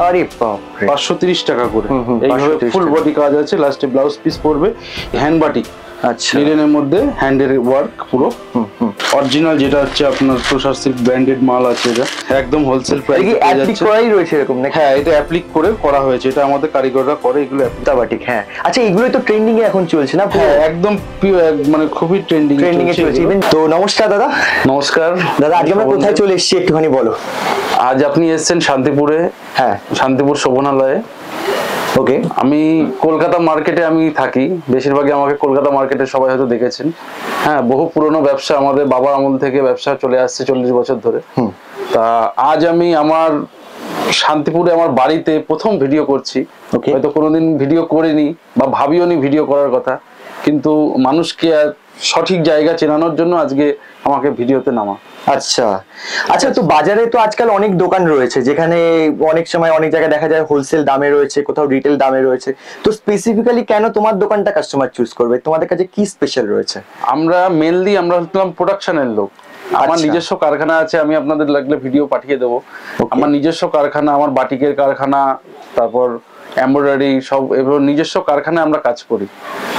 আরে বাপ রে, 530 টাকা করে। এইভাবে ফুল বডি কাজ আছে, লাস্টে ব্লাউজ পিস পড়বে, হ্যান্ড বাটিক। আচ্ছা, লিনেনের মধ্যে হ্যান্ডের ওয়ার্ক পুরো অরিজিনাল, যেটা হচ্ছে আপনার তুষার সিল্ক ব্র্যান্ডেড মাল আছে, এটা একদম হোলসেল প্রাইসে পেয়ে যাচ্ছে। করাই রয়েছে এরকম নাকি? হ্যাঁ, এটা অ্যাপ্লিক করে করা হয়েছে, এটা আমাদের কারিগররা করে এগুলো বাটিক। হ্যাঁ, আচ্ছা, এগুলোই তো ট্রেন্ডিং এ এখন চলছে না? হ্যাঁ, একদম মানে খুবই ট্রেন্ডিং এ চলছে ইভেন। তো নমস্কার দাদা। নমস্কার দাদা, আজকে আমরা কোথায় চলে এসেছি একটুখানি বলো। আজ আপনি এসেছেন শান্তিপুরে। হ্যাঁ, শান্তিপুর শোভনালয়ে। ওকে। আমি কলকাতা মার্কেটে আমি থাকি, বেশিরভাগই আমাকে কলকাতা মার্কেটে সবাই হয়তো দেখেছেন। হ্যাঁ, বহু পুরনো ব্যবসা, আমাদের বাবার আমল থেকে ব্যবসা চলে আসছে 40 বছর ধরে। তা আজ আমি আমার শান্তিপুরে আমার বাড়িতে প্রথম ভিডিও করছি। হয়তো কোনোদিন ভিডিও করিনি বা ভাবিও নি ভিডিও করার কথা, কিন্তু মানুষকে সঠিক জায়গা চেনানোর জন্য আজকে আমাকে ভিডিওতে নামা। আচ্ছা আচ্ছা, তো বাজারে তো আজকাল অনেক দোকান রয়েছে, যেখানে অনেক সময় অনেক জায়গায় দেখা যায় হোলসেল দামে রয়েছে, কোথাও রিটেল দামে রয়েছে। তো স্পেসিফিক্যালি কেন তোমার দোকানটা কাস্টমার চুজ করবে? তোমাদের কাছে কি স্পেশাল রয়েছে? আমরা হলাম প্রোডাকশনের লোক। আমার নিজস্ব কারখানা আছে, আমি আপনাদের লাগলে ভিডিও পাঠিয়ে দেবো। আমার নিজস্ব কারখানা, আমার বাটিকের কারখানা, তারপর এমব্রয়ডারি সব, এবার নিজস্ব কারখানায় আমরা কাজ করি।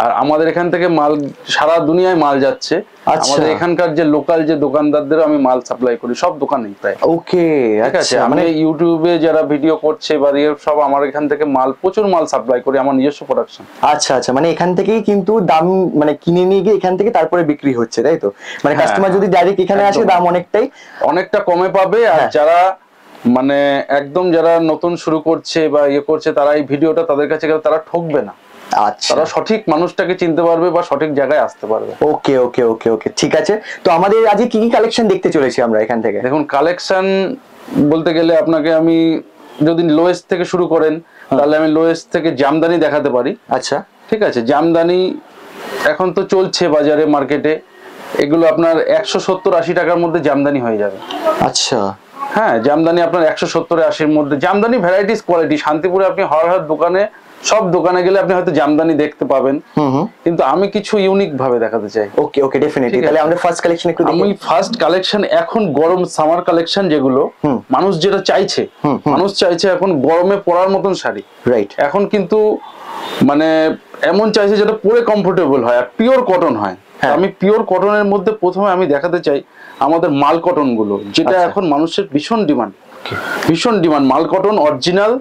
আর আমাদের এখান থেকে মাল সারা দুনিয়ায় মাল যাচ্ছে। আমাদের এখানকার যে লোকাল যে দোকানদারদের আমি মাল সাপ্লাই করি সব দোকানেই প্রায়। ওকে, ঠিক আছে। মানে ইউটিউবে যারা ভিডিও করছে বা সব আমার এখান থেকে মাল, প্রচুর মাল সাপ্লাই করি, আমার নিজস্ব প্রোডাকশন। আচ্ছা আচ্ছা, মানে এখান থেকেই কিন্তু দাম, মানে কিনে নিয়ে গিয়ে এখান থেকে তারপরে বিক্রি হচ্ছে, তাই তো? মানে কাস্টমার যদি ডাইরেক্ট এখানে আসে, দাম অনেকটা কমে পাবে। আর যারা মানে একদম যারা নতুন শুরু করছে বা করছে, তারা এই ভিডিওটা তাদের কাছে গেলে তারা ঠকবে না। আচ্ছা, তারা সঠিক মানুষটাকে চিনতে পারবে বা সঠিক জায়গায় আসতে পারবে। ওকে ওকে ওকে ওকে, ঠিক আছে। তো আমাদের আজকে কি কি কালেকশন দেখতে চলেছি আমরা এখান থেকে? দেখুন, কালেকশন বলতে গেলে আপনাকে আমি যদি লোয়েস্ট থেকে শুরু করেন, তাহলে আমি লোয়েস্ট থেকে জামদানি দেখাতে পারি। আচ্ছা, ঠিক আছে। জামদানি এখন তো চলছে বাজারে মার্কেটে, এগুলো আপনার 170-80 টাকার মধ্যে জামদানি হয়ে যাবে। আচ্ছা, হ্যাঁ, জামদানি আপনার 170-80-র মধ্যে। Jamdani varieties quality. শান্তিপুরে আপনি হর দোকানে, সব দোকানে গেলে আপনি হয়তো জামদানি দেখতে পাবেন, কিন্তু আমি কিছু ইউনিক ভাবে দেখাতে চাই। ওকে ওকে, ডেফিনেটলি। তাহলে আমরা ফার্স্ট কালেকশন একটু দেখি। আমি ফার্স্ট কালেকশন, এখন গরম সামার কালেকশন যেগুলো মানুষ যেটা চাইছে, মানুষ চাইছে এখন গরমে পরার মতন শাড়ি। রাইট। এখন কিন্তু মানে এমন চাইছে যেটা পরে কমফোর্টেবল হয় আর পিওর কটন হয়। আমি পিওর কটনের মধ্যে প্রথমে আমি দেখাতে চাই আমাদের মাল কটন গুলো, যেটা এখন মানুষের ভীষণ ডিমান্ড। মাল কটন অরিজিনাল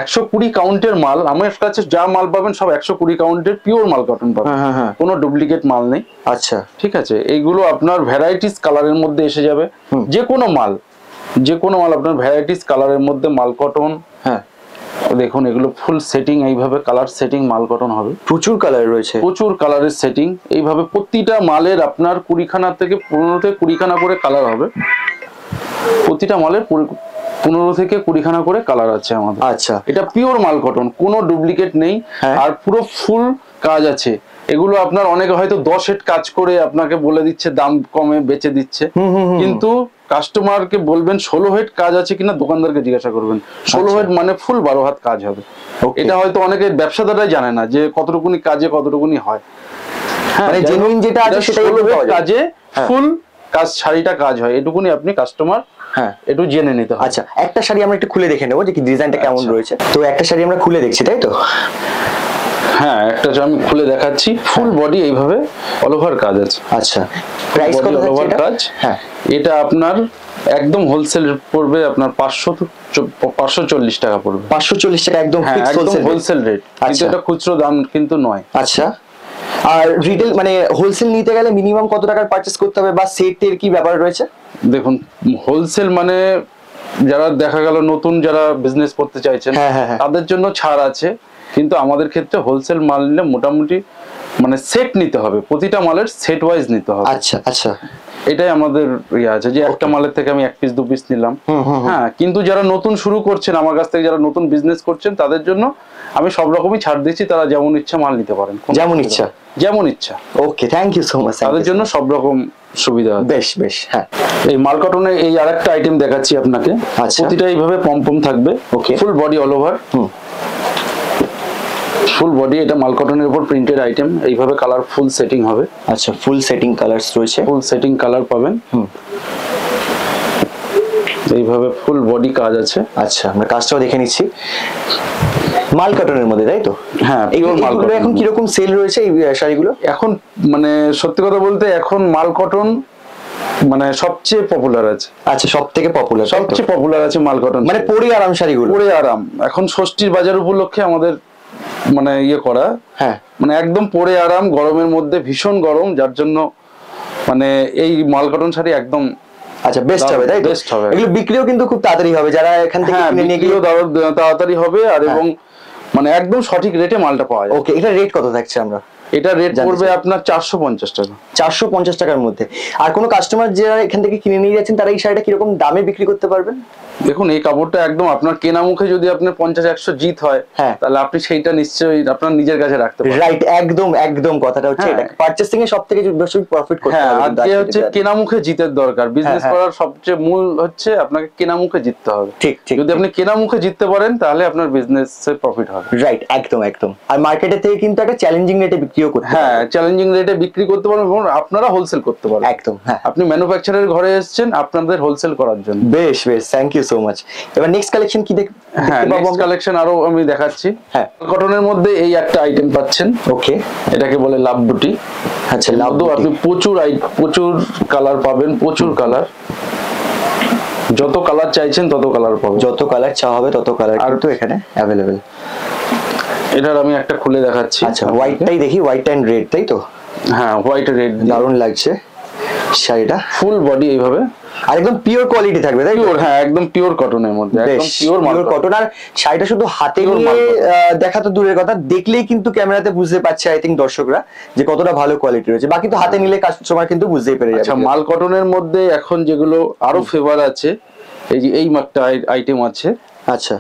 120 কাউন্টের মাল। আমার কাছে যা মাল পাবেন সব 120 কাউন্টের পিওর মাল কটন পাবেন, কোনো ডুপ্লিকেট মাল নেই। আচ্ছা, ঠিক আছে। এইগুলো আপনার ভ্যারাইটিস কালারের মধ্যে এসে যাবে। যে কোনো মাল আপনার ভ্যারাইটিস কালারের মধ্যে মাল কটন। হ্যাঁ, দেখুন এগুলো ফুল সেটিং, এইভাবে কালার সেটিং মাল কটন হবে। প্রচুর কালার রয়েছে, প্রচুর কালারের সেটিং। এইভাবে প্রতিটা মালের আপনার 20খানা থেকে 15 থেকে 20খানা করে কালার হবে। প্রতিটা মালের 15 থেকে 20খানা করে কালার আছে আমাদের। আচ্ছা, এটা পিওর মাল কটন, কোনো ডুপ্লিকেট নেই। আর পুরো ফুল কাজ আছে। এগুলো আপনার অনেকে হয়তো 10 হেড কাজ করে আপনাকে বলে দিচ্ছে, দাম কমে বেচে দিচ্ছে, কিন্তু কাস্টমারকে বলবেন 16 হেড কাজ আছে কিনা, দোকানদারকে জিজ্ঞাসা করবেন। 16 হেড মানে ফুল 12 হাত কাজ হবে। এটা হয়তো অনেকে ব্যবসাদাররাই জানে না যে কতটুকুনি কাজে কতটুকুনি হয়। হ্যাঁ, মানে জেনুইন যেটা আছে সেটাই কাজে ফুল কাজ, শাড়িটা কাজ হয়, এটুকুনি আপনি কাস্টমার একটু জেনে নিতে হবে। আচ্ছা, একটা শাড়ি আমরা একটু খুলে দেখে নেবো যে কি ডিজাইনটা কেমন রয়েছে। তো একটা শাড়ি আমরা খুলে দেখছি, তাই তো? হ্যাঁ, একটা আমি খুলে দেখাচ্ছি। ফুল বডি এইভাবে অল ওভার কাজ আছে। আচ্ছা, প্রাইস কত অল ওভার কাজ? হ্যাঁ, এটা আপনার একদম হোলসেল পড়বে আপনার 540 টাকা পড়বে। 540 টাকা একদম ফিক্স হোলসেল রেট, কিন্তু এটা খুচরো দাম কিন্তু নয়। আচ্ছা, আর রিটেল মানে হোলসেল নিতে গেলে মিনিমাম কত টাকার পারচেজ করতে হবে বা সেটের কি ব্যাপার রয়েছে? দেখুন, হোলসেল মানে যারা দেখা গেল নতুন যারা বিজনেস করতে চাইছেন তাদের জন্য ছাড় আছে, কিন্তু আমাদের ক্ষেত্রে হোলসেল মাল নিলে মোটামুটি মানে সেট নিতে হবে, প্রতিটা মালের সেট ওয়াইজ নিতে হবে। আচ্ছা আচ্ছা, এটাই আমাদের ইয়ে আছে যে একটা মালের থেকে আমি 1 পিস 2 পিস নিলাম। হ্যাঁ, কিন্তু যারা নতুন শুরু করছেন আমার কাছ থেকে, যারা নতুন বিজনেস করছেন তাদের জন্য আমি সব রকমই ছাড় দিচ্ছি। তারা যেমন ইচ্ছা মাল নিতে পারেন, যেমন ইচ্ছা। ওকে, থ্যাংক ইউ সো মাচ। তাদের জন্য সব রকম সুবিধা আছে। বেশ বেশ। হ্যাঁ, এই মাল কটনে এই আরেকটা আইটেম দেখাচ্ছি আপনাকে। প্রতিটা এইভাবে পম থাকবে। Okay, full body all over, full body. এটা মাল কটনের উপর প্রিন্টেড আইটেম, এইভাবে কালার ফুল সেটিং হবে। আচ্ছা, ফুল সেটিং কালারস রয়েছে, ফুল সেটিং কালার পাবেন। এইভাবে ফুল বডি কাজ আছে। আচ্ছা, আমরা কাজটাও দেখে নিচ্ছি। মাল কটনের মধ্যে, তাই তো? হ্যাঁ, এইগুলো পিওর মাল কটন। এখন কিরকম সেল রয়েছে এই শাড়িগুলো? এখন মানে সত্যি কথা বলতে এখন মাল কটন মানে সবচেয়ে পপুলার আছে। আচ্ছা, সব থেকে পপুলার, সবচেয়ে পপুলার আছে মাল কটন, মানে পরে আরাম শাড়িগুলো। পরে আরাম। এখন ষষ্ঠীর বাজার উপলক্ষে আমাদের মানে ইয়ে করা, হ্যাঁ, মানে একদম পরে আরাম, গরমের মধ্যে ভীষণ গরম, যার জন্য মানে এই মাল কটন শাড়ি একদম আচ্ছা বেস্ট হবে, তাই তো? বেস্ট হবে। এগুলো বিক্রিও কিন্তু খুব তাড়াতাড়ি হবে, যারা এখান থেকে হ্যাঁ, কিনে নিয়ে বিক্রিও গিয়ে। তাড়াতাড়ি হবে, আর এবং মানে একদম সঠিক রেটে মালটা পাওয়া যায়। ওকে, এটা রেট কত থাকছে আমরা? এটা রেট পড়বে আপনার 450 টাকা। 450 টাকার মধ্যে। আর কোনো কাস্টমার যারা এখান থেকে কিনে নিয়ে যাচ্ছেন তারা এই শাড়িটা কিরকম দামে বিক্রি করতে পারবেন? দেখুন, এই কাপড়টা একদম আপনার কেনা মুখে যদি আপনার 50-100 জিত হয়, হ্যাঁ, তাহলে আপনি সেইটা নিশ্চয়ই আপনার নিজের কাছে রাখতে পারবেন। রাইট, একদম একদম কথাটা হচ্ছে এটা। পারচেসিং এ সবথেকে বেশি প্রফিট করতে হ্যাঁ, হবে। আজকে হচ্ছে কেনা মুখে জিতের দরকার। বিজনেস হ্যাঁ। করার সবচেয়ে মূল হচ্ছে আপনাকে কেনা মুখে জিততে হবে। ঠিক ঠিক। যদি আপনি কেনা মুখে জিততে পারেন তাহলে আপনার বিজনেসে প্রফিট হবে। রাইট, একদম একদম। আর মার্কেটে থেকে কিন্তু একটা চ্যালেঞ্জিং রেটে বিক্রিও করতে হ্যাঁ, পারবেন। চ্যালেঞ্জিং রেটে বিক্রি করতে পারবেন এবং আপনারা হোলসেল করতে পারবেন। একদম, হ্যাঁ। আপনি ম্যানুফ্যাকচারের ঘরে এসেছেন আপনাদের হোলসেল করার জন্য। বেশ বেশ, থ্যাংক ইউ সো মাচ। এবার নেক্সট কালেকশন কি হ্যাঁ, দেখতে পাবো নেক্সট আমরা? কালেকশন আরো আমি দেখাচ্ছি। হ্যাঁ, কটনের মধ্যে এই একটা আইটেম পাচ্ছেন। ওকে, এটাকে বলে লাভ বুটি। আচ্ছা, লাভ লাভ, আপনি প্রচুর কালার পাবেন, প্রচুর কালার। যত কালার চাইছেন তত কালার পাবেন। যত কালার চাওয়া হবে তত কালার আর কিন্তু এখানে অ্যাভেলেবেল। এটার আমি একটা খুলে দেখাচ্ছি। আচ্ছা, হোয়াইটটাই দেখি, হোয়াইট এন্ড রেড, তাই তো? হ্যাঁ, হোয়াইট রেড, দারুণ লাগছে শাড়িটা। ফুল বডি এইভাবে, আর একদম পিওর কোয়ালিটি থাকবে, তাই তো? পিওর, হ্যাঁ একদম পিওর কটনের মধ্যে, একদম পিওর মাল কটন। আর শাড়িটা শুধু হাতে Pure নিয়ে মাল দেখা তো দূরের কথা, দেখলেই কিন্তু ক্যামেরাতে বুঝতে পারছে আই থিঙ্ক দর্শকরা যে কতটা ভালো কোয়ালিটি রয়েছে। বাকি তো হাতে নিলে কাস্টমার কিন্তু বুঝতেই পেরে যাবে। আচ্ছা, মাল কটনের মধ্যে এখন যেগুলো আরো ফেভার আছে, এই যে এই একটা আইটেম আছে। আচ্ছা,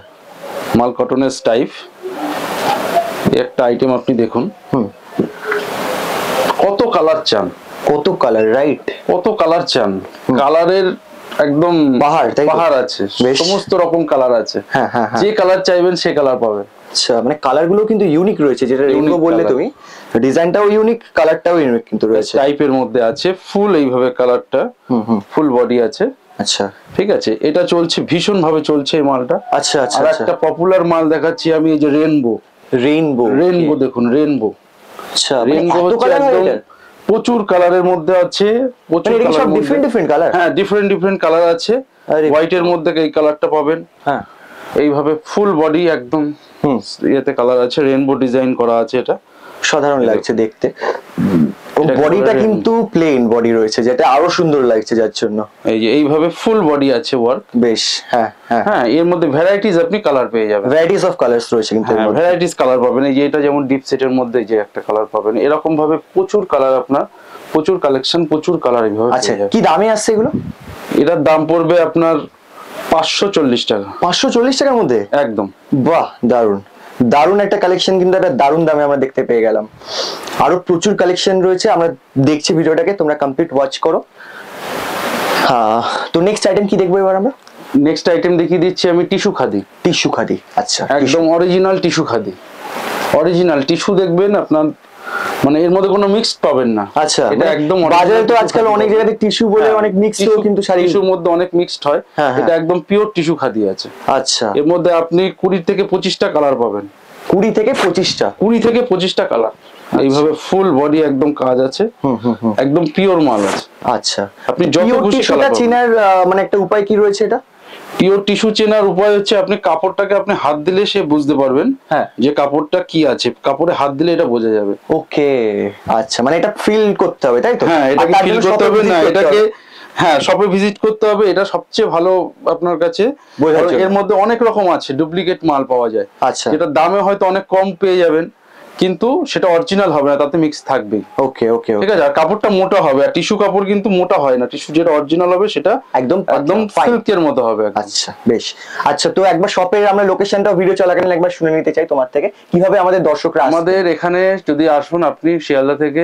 মাল কটনের স্টাইফ একটা আইটেম আপনি দেখুন। কত কালার চান, কত কালার, রাইট, কত কালার চান। কালারের একদম বাহার, তাই তো? বাহার আছে, বেশ। সমস্ত রকম কালার আছে। হ্যাঁ হ্যাঁ হ্যাঁ। যে কালার চাইবেন সে কালার পাবেন। আচ্ছা, মানে কালার গুলো কিন্তু ইউনিক রয়েছে, যেটা রেইনবো Unique বললে colour। তুমি, ডিজাইনটাও ইউনিক, কালারটাও ইউনিক কিন্তু রয়েছে। টাইপের মধ্যে আছে, ফুল এইভাবে কালারটা, ফুল বডি আছে। আচ্ছা, ঠিক আছে, এটা চলছে, ভীষণ ভাবে চলছে এই মালটা। আচ্ছা আচ্ছা। আর একটা পপুলার মাল দেখাচ্ছি আমি, এই যে রেনবো। রেইনবো, রেনবো দেখুন, রেনবো। আচ্ছা, রেনবো হচ্ছে একদম প্রচুর কালারের মধ্যে আছে, প্রচুর মানে কালার, সব ডিফারেন্ট ডিফারেন্ট কালার। হ্যাঁ ডিফারেন্ট কালার আছে। হোয়াইটের মধ্যে এই কালারটা পাবেন। হ্যাঁ, এইভাবে ফুল বডি একদম ইয়েতে কালার আছে, রেনবো ডিজাইন করা আছে। এটা সাধারণ লাগছে দেখতে। বডিটা কিন্তু প্লেন বডি রয়েছে, যেটা আরো সুন্দর লাগছে, যার জন্য এই যে এইভাবে ফুল বডি আছে ওয়ার্ক। বেশ, হ্যাঁ হ্যাঁ হ্যাঁ, এর মধ্যে ভ্যারাইটিস আপনি কালার পেয়ে যাবেন, ভ্যারাইটিস অফ কালার্স রয়েছে কিন্তু এর মধ্যে। ভ্যারাইটিস কালার পাবেন। এই যে এটা যেমন ডিপ সেটের মধ্যে যে একটা কালার পাবেন, এরকম ভাবে প্রচুর কালার, আপনার প্রচুর কালেকশন, প্রচুর কালার এইভাবে। আচ্ছা, কি দামে আসছে এগুলো? এটার দাম পড়বে আপনার 540 টাকা। 540 টাকার মধ্যে? একদম। বাহ, দারুন দারুন একটা কালেকশন, কিন্তু একটা দারুন দামে আমরা দেখতে পেয়ে গেলাম। আরো প্রচুর কালেকশন রয়েছে, আমরা দেখছি ভিডিওটাকে, তোমরা কমপ্লিট ওয়াচ করো। হ্যাঁ, তো নেক্সট আইটেম কি দেখবো এবার আমরা? নেক্সট আইটেম দেখিয়ে দিচ্ছি আমি, টিস্যু খাদি। টিস্যু খাদি, আচ্ছা, একদম original tissue khadi. Original tissue দেখবেন আপনার, মানে এর মধ্যে কোনো মিক্সড পাবেন না। আচ্ছা, এটা একদম বাজারে তো আজকাল অনেক জায়গাতে টিস্যু বলে অনেক মিক্সড কিন্তু শাড়ি, টিস্যুর মধ্যে অনেক মিক্সড হয়। এটা একদম পিওর টিস্যু খাদি আছে। আচ্ছা, এর মধ্যে আপনি 20 থেকে 25টা কালার পাবেন। 20 থেকে 25টা? 20 থেকে 25টা কালার। এইভাবে ফুল বডি একদম কাজ আছে, একদম পিওর মাল আছে। আচ্ছা, আপনি যত খুশি টিস্যুটা চেনার মানে একটা উপায় কি রয়েছে এটা? পিওর টিস্যু চেনার উপায় হচ্ছে আপনি কাপড়টাকে আপনি হাত দিলে সে বুঝতে পারবেন যে কাপড়টা কি আছে, কাপড়ে হাত দিলে এটা বোঝা যাবে। ওকে, আচ্ছা, মানে এটা ফিল করতে হবে, তাই তো? হ্যাঁ, এটাকে ফিল করতে হবে না, এটাকে হ্যাঁ শপে ভিজিট করতে হবে। এটা সবচেয়ে ভালো আপনার কাছে। এর মধ্যে অনেক রকম আছে, ডুপ্লিকেট মাল পাওয়া যায়। আচ্ছা, যেটা দামে হয়তো অনেক কম পেয়ে যাবেন, কিন্তু সেটা অরিজিনাল হবে না, তাতে মিক্স থাকবে। ওকে ওকে, ঠিক আছে। আর কাপড়টা মোটা হবে, আর টিস্যু কাপড় কিন্তু মোটা হয় না। টিস্যু যেটা অরিজিনাল হবে সেটা একদম একদম সিল্কের মতো হবে। আচ্ছা, বেশ। আচ্ছা, তো একবার শপের আমরা লোকেশনটা ভিডিও চলাকালীন একবার শুনে নিতে চাই তোমার থেকে, কিভাবে আমাদের দর্শকরা আমাদের এখানে যদি আসুন, আপনি শিয়ালদা থেকে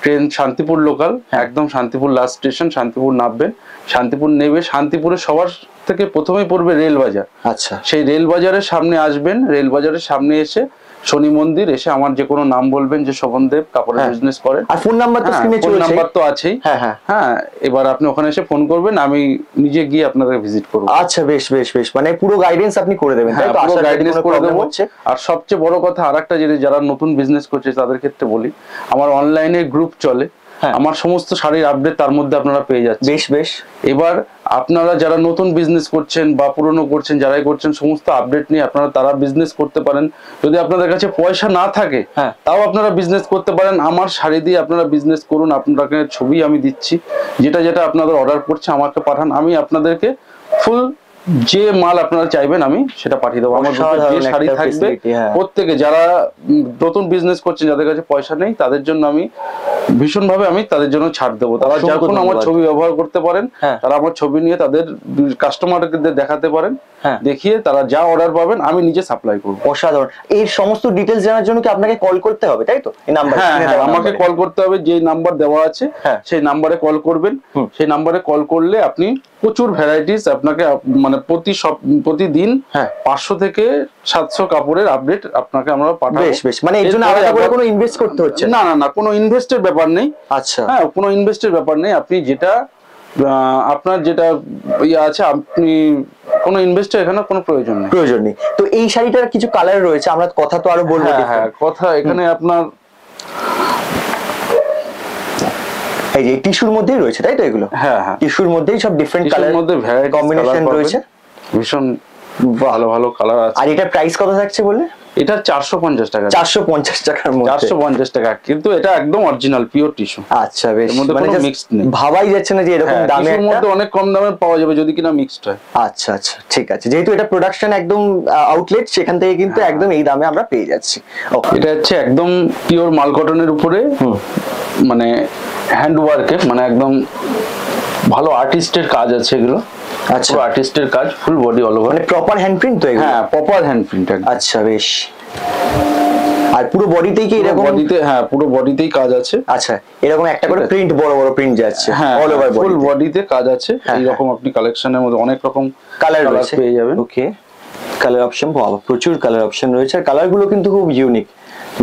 ট্রেন শান্তিপুর লোকাল, একদম শান্তিপুর লাস্ট স্টেশন, শান্তিপুর নামবেন, শান্তিপুর নেবে, শান্তিপুরে সবার থেকে প্রথমেই পড়বে রেল বাজার। আচ্ছা, সেই রেল বাজারের সামনে আসবেন, রেল বাজারের সামনে এসে শনি মন্দির এসে আমার যে কোনো নাম বলবেন যে শোভন দেব কাপড়ের বিজনেস করেন, আর ফোন নাম্বার তো স্ক্রিনে ফোন চলছে। নাম্বার তো আছেই। হ্যাঁ হ্যাঁ হ্যাঁ, এবার আপনি ওখানে এসে ফোন করবেন, আমি নিজে গিয়ে আপনাদের ভিজিট করবো। আচ্ছা, বেশ বেশ বেশ, মানে পুরো গাইডেন্স আপনি করে দেবেন, তাই হ্যাঁ, তো? পুরো আশা করি গাইডেন্স কোনো করে প্রবলেম দেবো। হচ্ছে? আর সবচেয়ে বড় কথা আরেকটা জিনিস, যারা নতুন বিজনেস করছে তাদের ক্ষেত্রে বলি, আমার অনলাইনে গ্রুপ চলে, আমার সমস্ত শাড়ির আপডেট তার মধ্যে আপনারা পেয়ে যাচ্ছেন। বেশ বেশ। এবার আপনারা যারা নতুন বিজনেস করছেন বা পুরনো করছেন, যারাই করছেন, সমস্ত আপডেট নিয়ে আপনারা তারা বিজনেস করতে পারেন। যদি আপনাদের কাছে পয়সা না থাকে তাও আপনারা বিজনেস করতে পারেন। আমার শাড়ি দিয়ে আপনারা বিজনেস করুন, আপনাকে ছবি আমি দিচ্ছি, যেটা যেটা আপনাদের অর্ডার করছে আমাকে পাঠান, আমি আপনাদেরকে ফুল যে মাল আপনারা চাইবেন আমি সেটা পাঠিয়ে দেবো। আমার যে শাড়ি থাকবে প্রত্যেকে যারা নতুন বিজনেস করছেন, যাদের কাছে পয়সা নেই, তাদের জন্য আমি ভীষণ ভাবে আমি তাদের জন্য ছাড় দেবো। তারা যখন আমার ছবি ব্যবহার করতে পারেন, তারা আমার ছবি নিয়ে তাদের কাস্টমারকে দেখাতে পারেন, দেখিয়ে তারা যা অর্ডার পাবেন আমি নিজে সাপ্লাই করবো। অসাধারণ। এই সমস্ত ডিটেলস জানার জন্য কি আপনাকে কল করতে হবে, তাই তো? এই নাম্বার, হ্যাঁ, আমাকে কল করতে হবে, যে নাম্বার দেওয়া আছে সেই নাম্বারে কল করবেন। সেই নাম্বারে কল করলে আপনি প্রচুর ভ্যারাইটিস আপনাকে মানে প্রতিদিন 500 থেকে 700 কাপড়ের আপডেট আপনাকে আমরা পাঠাবো। বেশ বেশ, মানে এর জন্য আলাদা করে কোনো ইনভেস্ট করতে হচ্ছে না? না, কোনো ইনভেস্টের ব্যাপার নেই। আচ্ছা, হ্যাঁ, কোনো ইনভেস্টের ব্যাপার নেই। আপনি যেটা আপনার যেটা ইয়ে আছে, আপনি কোনো ইনভেস্টের এখানে কোনো প্রয়োজন নেই। তো এই শাড়িটার কিছু কালার রয়েছে, আমরা কথা তো আরো বলবো। হ্যাঁ, কথা এখানে আপনার এই যে টিস্যুর মধ্যেই রয়েছে, তাই তো? এগুলো হ্যাঁ, টিস্যুর মধ্যেই সব ডিফারেন্ট কালার মধ্যে ভ্যারাইটি কম্বিনেশন রয়েছে, ভীষণ ভালো ভালো কালার আছে। আর এটা প্রাইস কত থাকছে বললে? এটা 450 টাকা। 450 টাকার মধ্যে? 450 টাকা, কিন্তু এটা একদম অরিজিনাল পিওর টিস্যু। আচ্ছা, বেশ। এর মধ্যে কোনো মিক্সড নেই। ভাবাই যাচ্ছে না যে এরকম দামে এর মধ্যে অনেক কম দামে পাওয়া যাবে যদি কিনা মিক্সড হয়। আচ্ছা আচ্ছা, ঠিক আছে। যেহেতু এটা প্রোডাকশন একদম আউটলেট, সেখান থেকে কিন্তু একদম এই দামে আমরা পেয়ে যাচ্ছি। এটা হচ্ছে একদম পিওর মাল কটনের উপরে, মানে হ্যান্ড ওয়ার্কের, মানে একদম ভালো আর্টিস্টের কাজ আছে এগুলো। আচ্ছা, আর্টিস্টের কাজ, ফুল বডি অল ওভার, মানে প্রপার হ্যান্ড প্রিন্ট তো এগুলো? হ্যাঁ, প্রপার হ্যান্ড প্রিন্ট। আচ্ছা, বেশ। আর পুরো বডিতেই কি এরকম? বডিতে, হ্যাঁ, পুরো বডিতেই কাজ আছে। আচ্ছা, এরকম একটা করে প্রিন্ট, বড় বড় প্রিন্ট যাচ্ছে অল ওভার, ফুল বডিতে কাজ আছে। এইরকম আপনি কালেকশনের মধ্যে অনেক রকম কালার রয়েছে, পেয়ে যাবেন। ওকে, কালার অপশন, প্রচুর কালার অপশন রয়েছে, আর কালার গুলো কিন্তু খুব ইউনিক,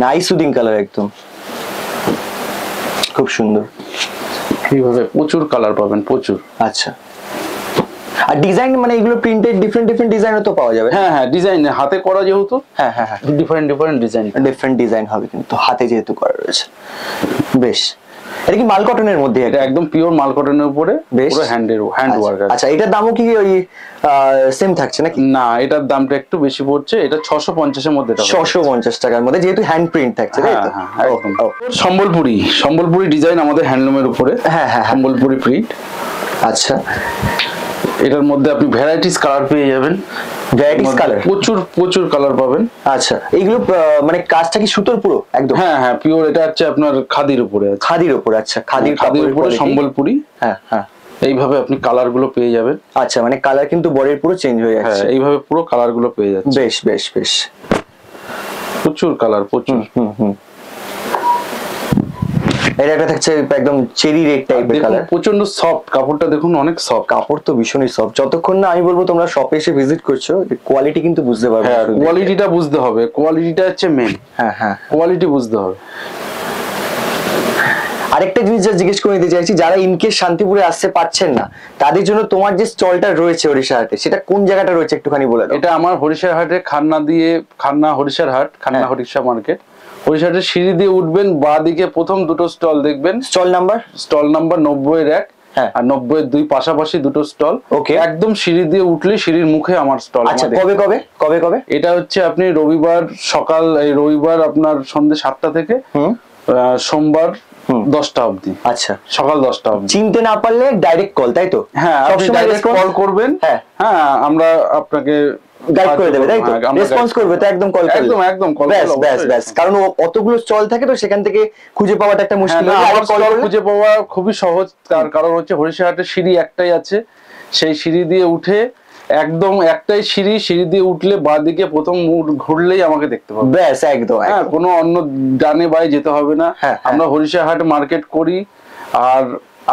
নাইস সুদিং কালার, একদম খুব সুন্দর। এইভাবে প্রচুর কালার পাবেন, প্রচুর। আচ্ছা, আর ডিজাইন, মানে এগুলো প্রিন্টেড ডিফারেন্ট ডিজাইনও তো পাওয়া যাবে? হ্যাঁ, ডিজাইন হাতে করা যেহেতু, হ্যাঁ, ডিফারেন্ট ডিজাইন হবে, কিন্তু হাতে যেহেতু করা রয়েছে। বেশ। এটা কি মাল কটনের মধ্যে? এটা একদম পিওর মাল কটনের উপরে, পুরো হ্যান্ড ওয়ার্ক। আচ্ছা, এটার দামও কি ওই সেম থাকছে নাকি? না, এটার দামটা একটু বেশি পড়ছে। এটা 650 এর মধ্যে, 650 টাকার মধ্যে, যেহেতু হ্যান্ড প্রিন্ট থাকছে, তাই তো? সম্বলপুরি ডিজাইন আমাদের হ্যান্ডলুমের উপরে। হ্যাঁ, সম্বলপুরি প্রিন্ট। আচ্ছা, এটার মধ্যে আপনি ভ্যারাইটিস কালার পেয়ে যাবেন। প্রচুর কালার পাবেন। আচ্ছা, এইগুলো মানে কাজটা কি সুতোর পুরো একদম? হ্যাঁ, পিওর। এটা হচ্ছে আপনার খাদির উপরে। আচ্ছা, খাদির উপরে সম্বলপুরি। হ্যাঁ, এইভাবে আপনি কালার গুলো পেয়ে যাবেন। আচ্ছা, মানে কালার কিন্তু বডির পুরো চেঞ্জ হয়ে যাচ্ছে। এইভাবে পুরো কালার গুলো পেয়ে যাচ্ছে। বেশ বেশ বেশ, প্রচুর কালার, প্রচুর। এটা একটা থাকছে একদম চেরি রেড টাইপের কালার, প্রচন্ড সফট কাপড়টা, দেখুন অনেক সফট। কাপড় তো ভীষণই সফট। যতক্ষণ না আমি বলবো তোমরা শপে এসে ভিজিট করছো, কোয়ালিটি কিন্তু বুঝতে পারবে। হ্যাঁ, কোয়ালিটিটা বুঝতে হবে, কোয়ালিটিটা হচ্ছে মেন। হ্যাঁ, কোয়ালিটি বুঝতে হবে। আরেকটা জিনিস যা জিজ্ঞেস করে নিতে চাইছি, যারা ইনকেস শান্তিপুরে আসতে পারছেন না, তাদের জন্য তোমার যে স্টলটা রয়েছে হরিশার হাটে, সেটা কোন জায়গাটা রয়েছে একটুখানি বলে দাও। এটা আমার হরিশার হাটে, খান্না হরিশার হাট, খান্না হরিশা মার্কেট। হরিশাটের সিঁড়ি দিয়ে উঠবেন, বাঁ দিকে প্রথম দুটো স্টল দেখবেন। স্টল নাম্বার 90-1 আর 90-2 পাশাপাশি দুটো স্টল। ওকে, একদম সিঁড়ি দিয়ে উঠলে সিঁড়ির মুখে আমার স্টল। আচ্ছা, কবে? এটা হচ্ছে আপনি রবিবার আপনার সন্ধ্যে 7টা থেকে সোমবার 10টা অবধি। আচ্ছা, সকাল 10টা অবধি। চিনতে না পারলে ডাইরেক্ট কল, তাই তো? হ্যাঁ, আপনি ডাইরেক্ট কল করবেন। হ্যাঁ, আমরা আপনাকে গাইড করে দেবে, তাই তো? রেসপন্স করবে তো একদম কল করলে? একদম কল। ব্যাস, কারণ অতগুলো স্টল থাকে তো সেখান থেকে খুঁজে পাওয়াটা একটা মুশকিল। আমার স্টল খুঁজে পাওয়া খুবই সহজ, তার কারণ হচ্ছে হরিশার হাটের সিঁড়ি একটাই আছে। সেই সিঁড়ি দিয়ে উঠে, একদম একটাই সিঁড়ি দিয়ে উঠলে বাঁ দিকে প্রথম ঘুরলেই আমাকে দেখতে পাবে। ব্যাস, একদম। কোনো অন্য ডানে বাই যেতে হবে না। আমরা হরিশার হাট মার্কেট করি, আর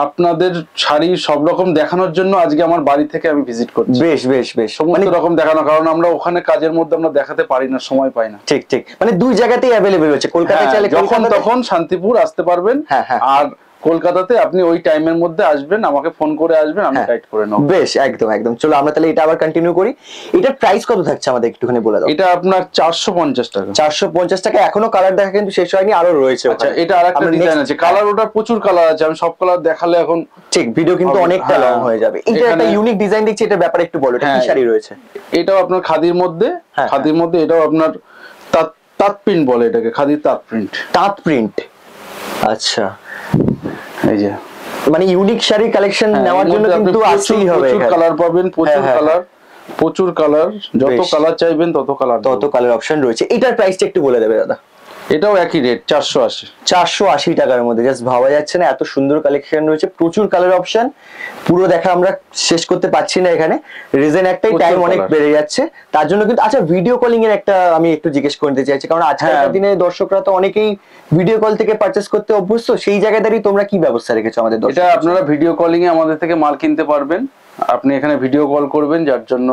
আপনাদের শাড়ি সব রকম দেখানোর জন্য আজকে আমার বাড়ি থেকে আমি ভিজিট করছি। বেশ বেশ বেশ, সমস্ত রকম দেখানো, কারণ আমরা ওখানে কাজের মধ্যে আমরা দেখাতে পারি না, সময় পাই না। ঠিক ঠিক, মানে দুই জায়গাতেই অ্যাভেলেবেল হচ্ছে, কলকাতায় চাইলে যখন তখন শান্তিপুর আসতে পারবেন। আর কলকাতাতে আপনি ওই টাইমের মধ্যে আসবেন, আমাকে ফোন করে আসবেন, আমি গাইড করে নেব। বেশ, একদম একদম। চলো আমরা তাহলে এটা আবার কন্টিনিউ করি। এটার প্রাইস কত থাকছে আমাদের একটুখানি বলে দাও। এটা আপনার 450 টাকা। 450 টাকা। এখনো কালার দেখা কিন্তু শেষ হয়নি, আরো রয়েছে। আচ্ছা, এটা আরেকটা ডিজাইন আছে, কালার ওটা প্রচুর কালার আছে, আমি সব কালার দেখালে এখন ঠিক ভিডিও কিন্তু অনেকটা লং হয়ে যাবে। এটা একটা ইউনিক ডিজাইন দেখছি, এটা ব্যাপারে একটু বলো, এটা কি শাড়ি রয়েছে? এটাও আপনার খাদির মধ্যে, খাদির মধ্যে এটাও আপনার তাঁত প্রিন্ট বলে এটাকে, খাদির তাঁত প্রিন্ট। তাঁত প্রিন্ট, আচ্ছা। এই যে মানে ইউনিক শাড়ি কালেকশন নেওয়ার জন্য কিন্তু আসতেই হবে। প্রচুর কালার পাবেন, প্রচুর কালার, প্রচুর কালার, যত কালার চাইবেন তত কালার অপশন রয়েছে। এটার প্রাইসটা একটু বলে দেবে দাদা। এটাও একই রেট, 480। 480 টাকার মধ্যে, জাস্ট ভাবা যাচ্ছে না, এত সুন্দর কালেকশন রয়েছে, প্রচুর কালার অপশন। পুরো দেখা আমরা শেষ করতে পারছি না এখানে, রিজন একটাই, টাইম অনেক বেড়ে যাচ্ছে তার জন্য কিন্তু। আচ্ছা, ভিডিও কলিং এর একটা আমি একটু জিজ্ঞেস করতে চাইছি, কারণ আজকালকার দিনে দর্শকরা তো অনেকেই ভিডিও কল থেকে পারচেস করতে অভ্যস্ত, সেই জায়গায় দাঁড়িয়ে তোমরা কি ব্যবস্থা রেখেছো আমাদের? এটা আপনারা ভিডিও কলিং এ আমাদের থেকে মাল কিনতে পারবেন। আপনি এখানে ভিডিও কল করবেন, যার জন্য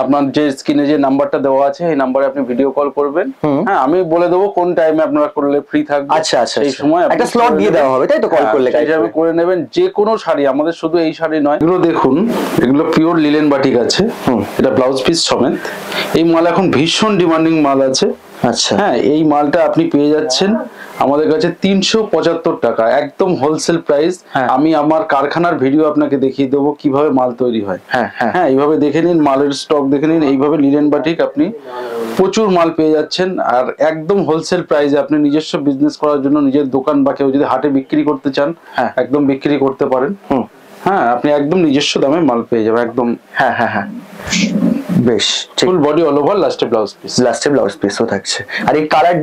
আপনার যে স্ক্রিনে যে নাম্বারটা দেওয়া আছে এই নাম্বারে আপনি ভিডিও কল করবেন। হ্যাঁ, আমি বলে দেবো কোন টাইমে আপনারা করলে ফ্রি থাকবে। আচ্ছা আচ্ছা, এই সময় একটা স্লট দিয়ে দেওয়া হবে, তাই তো? কল করলে হিসাবে করে নেবেন। যে কোনো শাড়ি, আমাদের শুধু এই শাড়ি নয়, এগুলো দেখুন, এগুলো পিওর লিলেন বাটিক আছে, এটা ব্লাউজ পিস সমেত। এই মাল এখন ভীষণ ডিমান্ডিং মাল আছে। আচ্ছা, হ্যাঁ, এই মালটা আপনি পেয়ে যাচ্ছেন আমাদের কাছে 375 টাকা, একদম হোলসেল প্রাইস। আমি আমার কারখানার ভিডিও আপনাকে দেখিয়ে দেবো কিভাবে মাল তৈরি হয়। হ্যাঁ, এইভাবে দেখে নিন, মালের স্টক দেখে নিন। এইভাবে লিলেন বাটিক আপনি প্রচুর মাল পেয়ে যাচ্ছেন, আর একদম হোলসেল প্রাইসে। আপনি নিজস্ব বিজনেস করার জন্য, নিজের দোকান বা কেউ যদি হাটে বিক্রি করতে চান, একদম বিক্রি করতে পারেন। হ্যাঁ, আপনি একদম নিজস্ব দামে মাল পেয়ে যাবেন একদম। হ্যাঁ হ্যাঁ হ্যাঁ, বেশ। ফুল বডি অল ওভার, লাস্টে ব্লাউজ পিসও থাকছে। আর এই কালার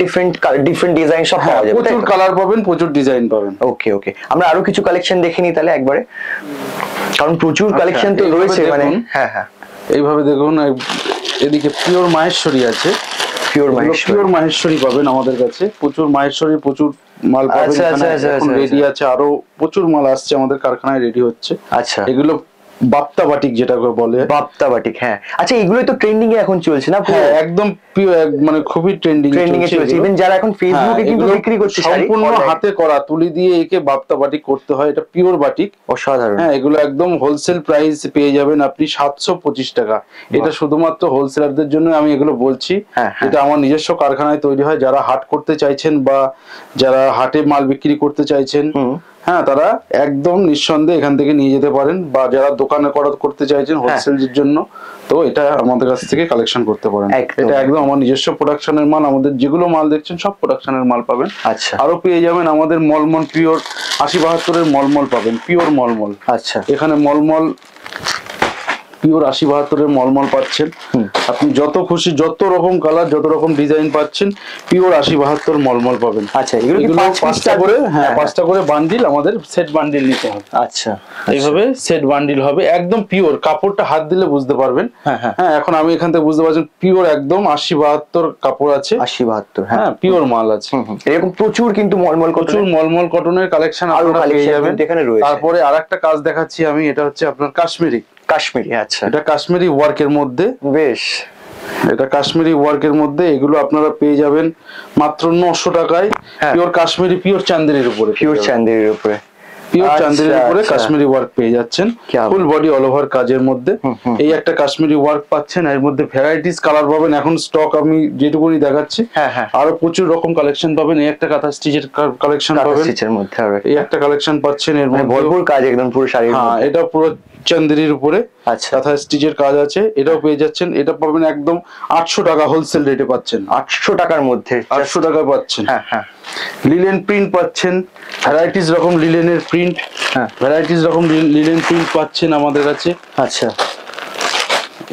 ডিফারেন্ট ডিজাইন সব পাওয়া যাবে, প্রচুর কালার পাবেন, প্রচুর ডিজাইন পাবেন। ওকে ওকে, আমরা আরো কিছু কালেকশন দেখে নিই তাহলে একবারে, কারণ প্রচুর কালেকশন তো রয়েছে। মানে হ্যাঁ হ্যাঁ, এইভাবে দেখুন, এদিকে পিওর মাহেশ্বরী আছে, পিওর মাহেশ্বরী পাবেন আমাদের কাছে। প্রচুর মাহেশ্বরী, প্রচুর মাল পাবেন। এখন রেডি আছে, আরো প্রচুর মাল আসছে, আমাদের কারখানায় রেডি হচ্ছে। আচ্ছা, এগুলো বাপ্তা বাটিক যেটা বলে, বাপ্তা বাটিক। হ্যাঁ, আচ্ছা, এগুলোই তো ট্রেন্ডিং এ এখন চলছে না? হ্যাঁ, একদম মানে খুবই ট্রেন্ডিং এ চলছে। ইভেন যারা এখন ফেসবুকে কিন্তু বিক্রি করছে, সম্পূর্ণ হাতে করা, তুলি দিয়ে একে বাপ্তা বাটিক করতে হয়। এটা পিওর বাটিক, অসাধারণ। হ্যাঁ, এগুলো একদম হোলসেল প্রাইস পেয়ে যাবেন আপনি 725 টাকা। এটা শুধুমাত্র হোলসেলারদের জন্য আমি এগুলো বলছি। এটা আমার নিজস্ব কারখানায় তৈরি হয়। যারা হাট করতে চাইছেন বা যারা হাটে মাল বিক্রি করতে চাইছেন, হ্যাঁ, তারা একদম নিঃসন্দেহে এখান থেকে নিয়ে যেতে পারেন। বা যারা দোকানে করতে চাইছেন হোলসেলের জন্য, তো এটা আমাদের কাছ থেকে কালেকশন করতে পারেন। এটা একদম আমার নিজস্ব প্রোডাকশনের মাল। আমাদের যেগুলো মাল দেখছেন সব প্রোডাকশনের মাল পাবেন। আচ্ছা, আরো পেয়ে যাবেন আমাদের মলমল পিওর 80-72 মলমল পাবেন, পিওর মলমল। আচ্ছা, এখানে মলমল পিওর 80-72 মলমল পাচ্ছেন। আপনি যত খুশি, যত রকম কালার, যত রকম ডিজাইন পাচ্ছেন, পিওর 80-72 মলমল পাবেন। আচ্ছা, এগুলো 5টা করে, হ্যাঁ, 5টা করে বান্ডিল, আমাদের সেট বান্ডিল নিতে হবে। আচ্ছা, এইভাবে সেট বান্ডিল হবে, একদম পিওর। কাপড়টা হাত দিলে বুঝতে পারবেন। হ্যাঁ, এখন আমি এখান থেকে বুঝতে পারছেন পিওর একদম 80-72 কাপড় আছে। 80-72, হ্যাঁ, পিওর মাল আছে। এরকম প্রচুর কিন্তু মলমল কটনের কালেকশন আপনারা পেয়ে যাবেন এখানে রয়েছে। তারপরে আরেকটা কাজ দেখাচ্ছি আমি, এটা হচ্ছে আপনার কাশ্মীরি। আচ্ছা, এটা কাশ্মীরি ওয়ার্কের মধ্যে, বেশ। এটা কাশ্মীরি ওয়ার্কের মধ্যে, এগুলো আপনারা পেয়ে যাবেন মাত্র 900 টাকায়। পিওর কাশ্মীরি, পিওর চান্দেরির উপরে, পিওর চান্দেরির উপরে কাশ্মীরি ওয়ার্ক পেয়ে যাচ্ছেন। ফুল বডি অল ওভার কাজের মধ্যে এই একটা কাশ্মীরি ওয়ার্ক পাচ্ছেন। এর মধ্যে ভ্যারাইটিস কালার পাবেন। এখন স্টক আমি যেটুকুনি দেখাচ্ছি, আরো প্রচুর রকম কালেকশন পাবেন। এই একটা কাঁথা স্টিচের কালেকশন পাবেন, এই একটা কালেকশন পাচ্ছেন। এর মধ্যে ভরপুর কাজ, একদম পুরো শাড়ি। হ্যাঁ, এটা পুরো চান্দেরির উপরে কাঁথা স্টিচের কাজ আছে, এটাও পেয়ে যাচ্ছেন। এটা পাবেন একদম 800 টাকা হোলসেল রেটে পাচ্ছেন। 800 টাকার মধ্যে 800 টাকা পাচ্ছেন। হ্যাঁ, লিলেন প্রিন্ট পাচ্ছেন, ভ্যারাইটিস রকম লিলেনের প্রিন্ট, ভ্যারাইটিস রকম লিলেন প্রিন্ট পাচ্ছেন আমাদের কাছে। আচ্ছা,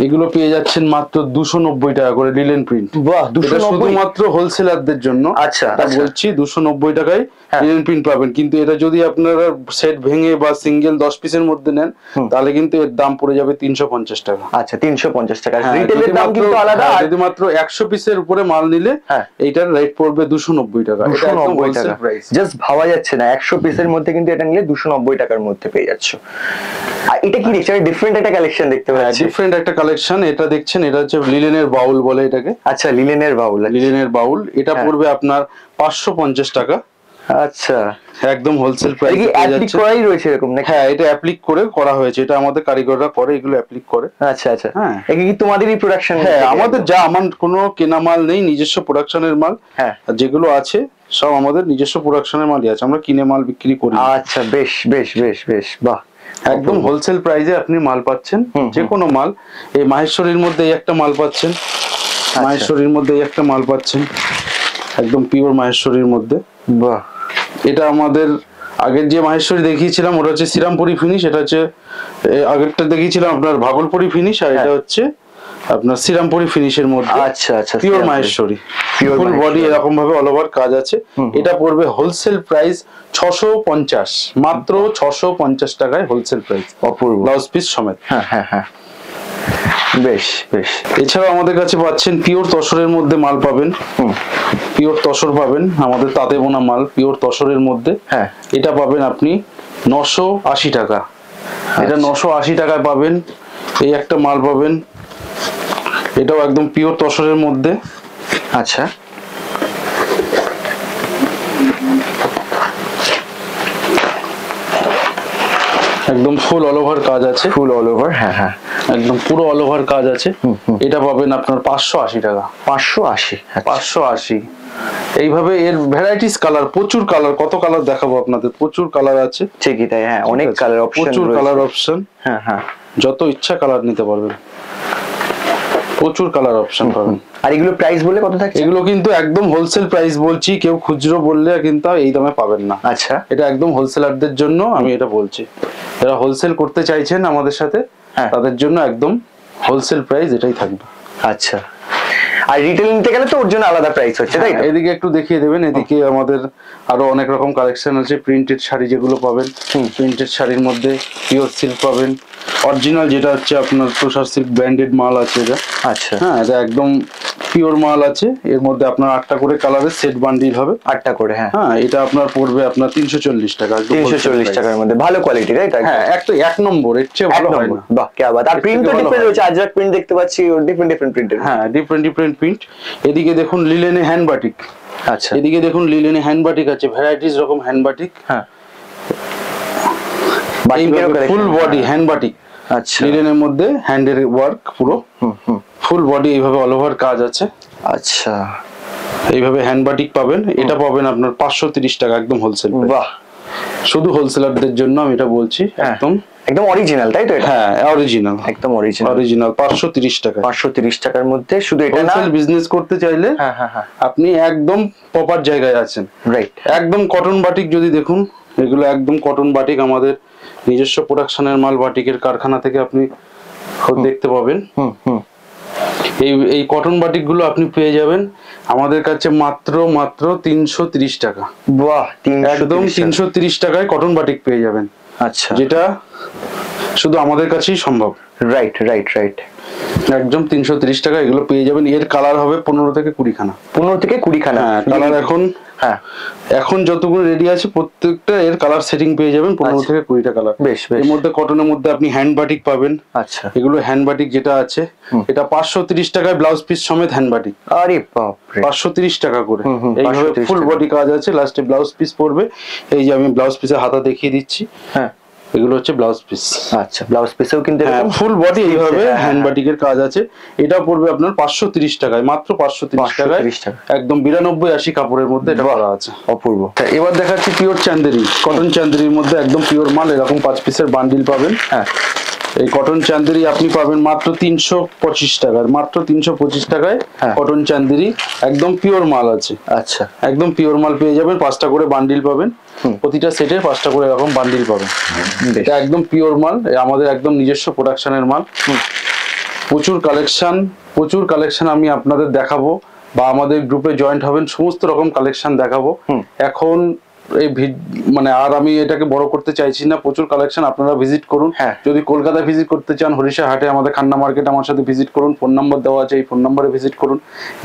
এগুলো পেয়ে যাচ্ছেন মাত্র 290 টাকা করে লিলেন প্রিন্ট। বাহ, 290 শুধুমাত্র হোলসেলারদের জন্য। আচ্ছা, এটা আচ্ছা। বলছি 290 টাকায় হ্যাঁ। লিলেন প্রিন্ট পাবেন, কিন্তু এটা যদি আপনারা সেট ভেঙে বা সিঙ্গেল 10 পিসের মধ্যে নেন তাহলে কিন্তু এর দাম পড়ে যাবে 350 টাকা। আচ্ছা, 350 টাকা। হ্যাঁ, রিটেলের দাম কিন্তু আলাদা। আর যদি মাত্র 100 পিসের উপরে মাল নিলে হ্যাঁ, এইটার রেট পড়বে 290 টাকা। এটা একদম 290 হোলসেল টাকা। প্রাইস। জাস্ট ভাবা যাচ্ছে না 100 পিসের মধ্যে কিন্তু এটা নিলে 290 টাকার মধ্যে পেয়ে যাচ্ছ। আর এটা কি দেখছি, আমি ডিফারেন্ট একটা কালেকশন দেখতে পাচ্ছি। ডিফারেন্ট একটা কালেকশন। এটা দেখছেন, এটা হচ্ছে লিলেনের বাউল বলে এটাকে। আচ্ছা, লিলেনের বাউল। লিলেনের বাউল, এটা পড়বে আপনার 550 টাকা। আচ্ছা, একদম হোলসেল এটা প্রাইস কি পেয়ে অ্যাপ্লিক যাচ্ছে। করাই রয়েছে এরকম নাকি? হ্যাঁ, এটা অ্যাপ্লিক করে করা হয়েছে, এটা আমাদের কারিগররা করে, এগুলো অ্যাপ্লিক করে। আচ্ছা, আচ্ছা। হ্যাঁ। এটা কি তোমাদেরই প্রোডাকশন? হ্যাঁ, আমাদের আমার কোনো কেনা মাল নেই, নিজস্ব প্রোডাকশনের মাল। হ্যাঁ। আর যেগুলো আছে সব আমাদের নিজস্ব প্রোডাকশনের মালই আছে, আমরা কিনে মাল বিক্রি করি না। আচ্ছা, বেশ বেশ বেশ বেশ, বাহ। একদম হোলসেল প্রাইসে আপনি মাল পাচ্ছেন, যে কোনো মাল। এই মাহেশ্বরীর মধ্যে এই একটা মাল পাচ্ছেন, মাহেশ্বরীর মধ্যে এই একটা মাল পাচ্ছেন, একদম পিওর মাহেশ্বরীর মধ্যে। বাহ। এটা আমাদের আগের যে মাহেশ্বরী দেখিয়েছিলাম ওটা হচ্ছে শ্রীরামপুরি ফিনিশ, এটা হচ্ছে আগেরটা দেখিয়েছিলাম আপনার ভাগলপুরি ফিনিশ, আর এটা হচ্ছে আপনার শ্রীরামপুরি ফিনিশের মধ্যে। আচ্ছা, আচ্ছা। Pure Maheshwari, Pure full body এরকম ভাবে অল ওভার কাজ আছে। এটা পড়বে হোলসেল প্রাইস 650, মাত্র 650 টাকায় হোলসেল প্রাইস, অপূর্ব। ব্লাউজ পিস সমেত। হ্যাঁ, হ্যাঁ, হ্যাঁ, বেশ বেশ। এছাড়াও আমাদের কাছে পাচ্ছেন পিওর তসরের মধ্যে মাল পাবেন। পিওর তসর পাবেন, আমাদের তাঁতে বোনা মাল পিওর তসরের মধ্যে। হ্যাঁ। এটা পাবেন আপনি 980 টাকা। এটা 980 টাকায় পাবেন। এই একটা মাল পাবেন, এটাও একদম পিওর তসরের মধ্যে। আচ্ছা, একদম ফুল অল ওভার কাজ আছে, ফুল অল ওভার। হ্যাঁ, হ্যাঁ, একদম পুরো অল ওভার কাজ আছে। এটা পাবেন আপনার 580 টাকা। 580। 580। এইভাবে এর ভ্যারাইটিস কালার, প্রচুর কালার, কত কালার দেখাবো আপনাদের, প্রচুর কালার আছে। ঠিকই তাই, হ্যাঁ, অনেক কালার অপশন, প্রচুর কালার অপশন। হ্যাঁ, হ্যাঁ। যত ইচ্ছা কালার নিতে পারবেন, প্রচুর কালার অপশন পাবেন। আর এগুলো প্রাইস বলে কত থাকছে? এগুলো কিন্তু একদম হোলসেল প্রাইস বলছি, কেউ খুচরো বললে কিন্তু এই দামে পাবেন না। আচ্ছা, এটা একদম হোলসেলারদের জন্য আমি এটা বলছি, যারা হোলসেল করতে চাইছেন আমাদের সাথে তাদের জন্য একদম হোলসেল প্রাইস এটাই থাকবে। আচ্ছা। আর রিটেল নিতে গেলে তো ওর জন্য আলাদা প্রাইস হচ্ছে, তাই না? এদিকে একটু দেখিয়ে দেবেন, এদিকে আমাদের আরো অনেক রকম কালেকশন আছে। প্রিন্টেড শাড়ি যেগুলো পাবেন, প্রিন্টেড শাড়ির মধ্যে পিওর সিল্ক পাবেন, অরিজিনাল যেটা হচ্ছে আপনার তুষার সিল্ক ব্র্যান্ডেড মাল আছে এটা। আচ্ছা, হ্যাঁ, এটা একদম পিওর মাল আছে। এর মধ্যে আপনার 8টা করে কালারের সেট বান্ডিল হবে, 8টা করে। হ্যাঁ, হ্যাঁ, এটা আপনার পড়বে আপনার 340 টাকা। 340 টাকার মধ্যে ভালো কোয়ালিটি, রাইট? হ্যাঁ, একটা এক নম্বর, এর চেয়ে ভালো হয় না। বাহ, কি বাত। আর প্রিন্ট তো ডিফারেন্ট রয়েছে, আজরাক প্রিন্ট দেখতে পাচ্ছি, ওর ডিফারেন্ট ডিফারেন্ট প্রিন্টের। হ্যাঁ, ডিফারেন্ট ডিফারেন্ট প্রিন্ট। এদিকে দেখুন লিলেনে হ্যান্ড বাটিক। আচ্ছা, এদিকে দেখুন লিলেনে হ্যান্ড বাটিক আছে, ভ্যারাইটিস রকম হ্যান্ড বাটিক। হ্যাঁ, ফুল বডি হ্যান্ড বাটিক। আচ্ছা, লিলেনের মধ্যে হ্যান্ডের ওয়ার্ক পুরো, ফুল বডি এইভাবে অল ওভার কাজ আছে। আচ্ছা, এইভাবে হ্যান্ড বাটিক পাবেন। এটা পাবেন আপনার 530 টাকা, একদম হোলসেল। বাহ। শুধু হোলসেলারদের জন্য আমি এটা বলছি, একদম একদম অরিজিনাল, তাই তো? এটা হ্যাঁ অরিজিনাল, একদম অরিজিনাল। অরিজিনাল 530 টাকা। 530 টাকার মধ্যে শুধু এটা না, হোলসেল বিজনেস করতে চাইলে হ্যাঁ, হ্যাঁ, হ্যাঁ, আপনি একদম প্রপার জায়গায় আছেন, রাইট। একদম কটন বাটিক যদি দেখুন, এগুলো একদম কটন বাটিক, আমাদের নিজস্ব প্রোডাকশনের মাল, বাটিকের কারখানা থেকে আপনি দেখতে পাবেন। এই কটন বাটিক গুলো আপনি পেয়ে যাবেন আমাদের কাছে মাত্র 330 টাকা। বাহ, একদম 330 টাকায় কটন বাটিক পেয়ে যাবেন। আচ্ছা, যেটা শুধু আমাদের কাছেই সম্ভব। Right right right. একদম 330 টাকা এগুলো পেয়ে যাবেন। এর কালার হবে 15 থেকে 20 খানা। 15 থেকে 20 খানা। হ্যাঁ, কালার এখন, হ্যাঁ, এখন যতগুলো রেডি আছে প্রত্যেকটা এর কালার সেটিং পেয়ে যাবেন 15 থেকে 20টা কালার। বেশ বেশ। এর মধ্যে কটনের মধ্যে আপনি হ্যান্ড বাটিক পাবেন। আচ্ছা, এগুলো হ্যান্ড বাটিক যেটা আছে এটা 530 টাকায় ব্লাউজ পিস সমেত হ্যান্ড বাটিক। আরে বাপ রে, 530 টাকা করে। এইভাবে ফুল বডি কাজ আছে, লাস্টে ব্লাউজ পিস পড়বে। এই যে আমি ব্লাউজ পিসের হাতা দেখিয়ে দিচ্ছি। হ্যাঁ, এগুলো হচ্ছে ব্লাউজ পিস। আচ্ছা, ব্লাউজ পিসেও কিন্তু এরকম ফুল বডি এইভাবে হ্যান্ড বাটিকের কাজ আছে। এটা পড়বে আপনার 530 টাকায়, মাত্র 530 টাকায়, একদম 92-80 কাপড়ের মধ্যে এটা করা আছে। অপূর্ব। এবার দেখাচ্ছি পিওর চান্দেরি, কটন চান্দেরির মধ্যে একদম পিওর মাল, এরকম 5 পিসের বান্ডিল পাবেন। হ্যাঁ, এই কটন চান্দেরি আপনি পাবেন মাত্র 325 টাকায়, মাত্র 325 টাকায় কটন চান্দেরি, একদম পিওর মাল আছে। আচ্ছা, একদম পিওর মাল পেয়ে যাবেন। 5টা করে বান্ডিল পাবেন, প্রতিটা সেটে 5টা করে এরকম বান্ডিল পাবেন। এটা একদম পিওর মাল, আমাদের একদম নিজস্ব প্রোডাকশনের মাল। প্রচুর কালেকশন আমি আপনাদের দেখাবো, বা আমাদের গ্রুপে জয়েন্ট হবেন, সমস্ত রকম কালেকশন দেখাবো। এখন এই মানে আর আমি এটাকে বড় করতে চাইছি না, প্রচুর কালেকশন, আপনারা ভিজিট করুন। যদি কলকাতা ভিজিট করতে চান, হরিষা হাটে আমাদের খান্না মার্কেট আমার সাথে ভিজিট করুন, ফোন নাম্বার দেওয়া আছে, এই ফোন নাম্বারে ভিজিট করুন।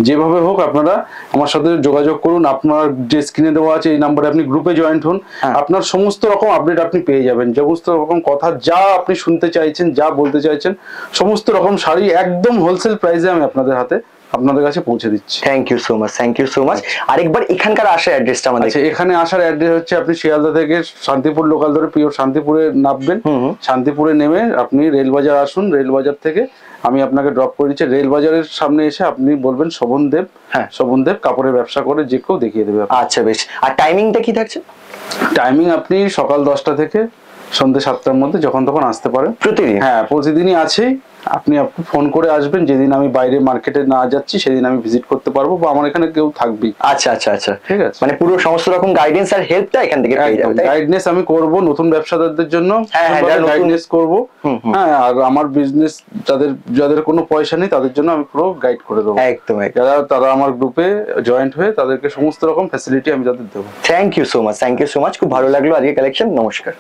যেভাবে হোক আপনারা আমার সাথে যোগাযোগ করুন, আপনার যে স্ক্রিনে দেওয়া আছে এই নাম্বারে আপনি গ্রুপে জয়েন্ট হন, আপনার সমস্ত রকম আপডেট আপনি পেয়ে যাবেন, সমস্ত রকম কথা যা আপনি শুনতে চাইছেন, যা বলতে চাইছেন, সমস্ত রকম শাড়ি একদম হোলসেল প্রাইসে আমি আপনাদের কাছে পৌঁছে দিচ্ছি। Thank you so much. আরেকবার এখানকার আসার অ্যাড্রেসটা আমাদের। আচ্ছা, এখানে আসার অ্যাড্রেস হচ্ছে, আপনি শিয়ালদা থেকে শান্তিপুর লোকাল ধরে পিওর শান্তিপুরে নামবেন, শান্তিপুরে নেমে আপনি রেলবাজার আসুন, রেলবাজার থেকে আমি আপনাকে ড্রপ করে দিচ্ছি। রেলবাজারের সামনে এসে আপনি বলবেন শোভনদেব, শোভনদেব কাপড়ের ব্যবসা করে, যে কেউ দেখিয়ে দেবে। আচ্ছা বেশ। আর টাইমিংটা কি থাকছে? টাইমিং আপনি সকাল 10টা থেকে সন্ধ্যে 7টার মধ্যে যখন তখন আসতে পারেন। প্রতিদিন? হ্যাঁ, প্রতিদিনই আছে। আপনি ফোন করে আসবেন, যেদিন আমি বাইরে মার্কেটে না যাচ্ছি সেদিন আমি ভিজিট করতে পারবো, বা আমার এখানে কেউ থাকবেই। আচ্ছা, ঠিক আছে। মানে পুরো সমস্ত রকম গাইডেন্স আর হেল্পটা এখান থেকে পেয়ে যাবে। গাইডনেস আমি করব নতুন ব্যবসাদারদের জন্য, গাইডনেস করব। হ্যাঁ, আর আমার বিজনেস যাদের কোনো পয়সা নেই তাদের জন্য আমি পুরো গাইড করে দেবো। একদম। তারা আমার গ্রুপে জয়েন্ট হয়ে তাদেরকে সমস্ত রকম ফ্যাসিলিটি আমি তাদের দেবো। Thank you so much. খুব ভালো লাগলো আজকে কালেকশন। নমস্কার।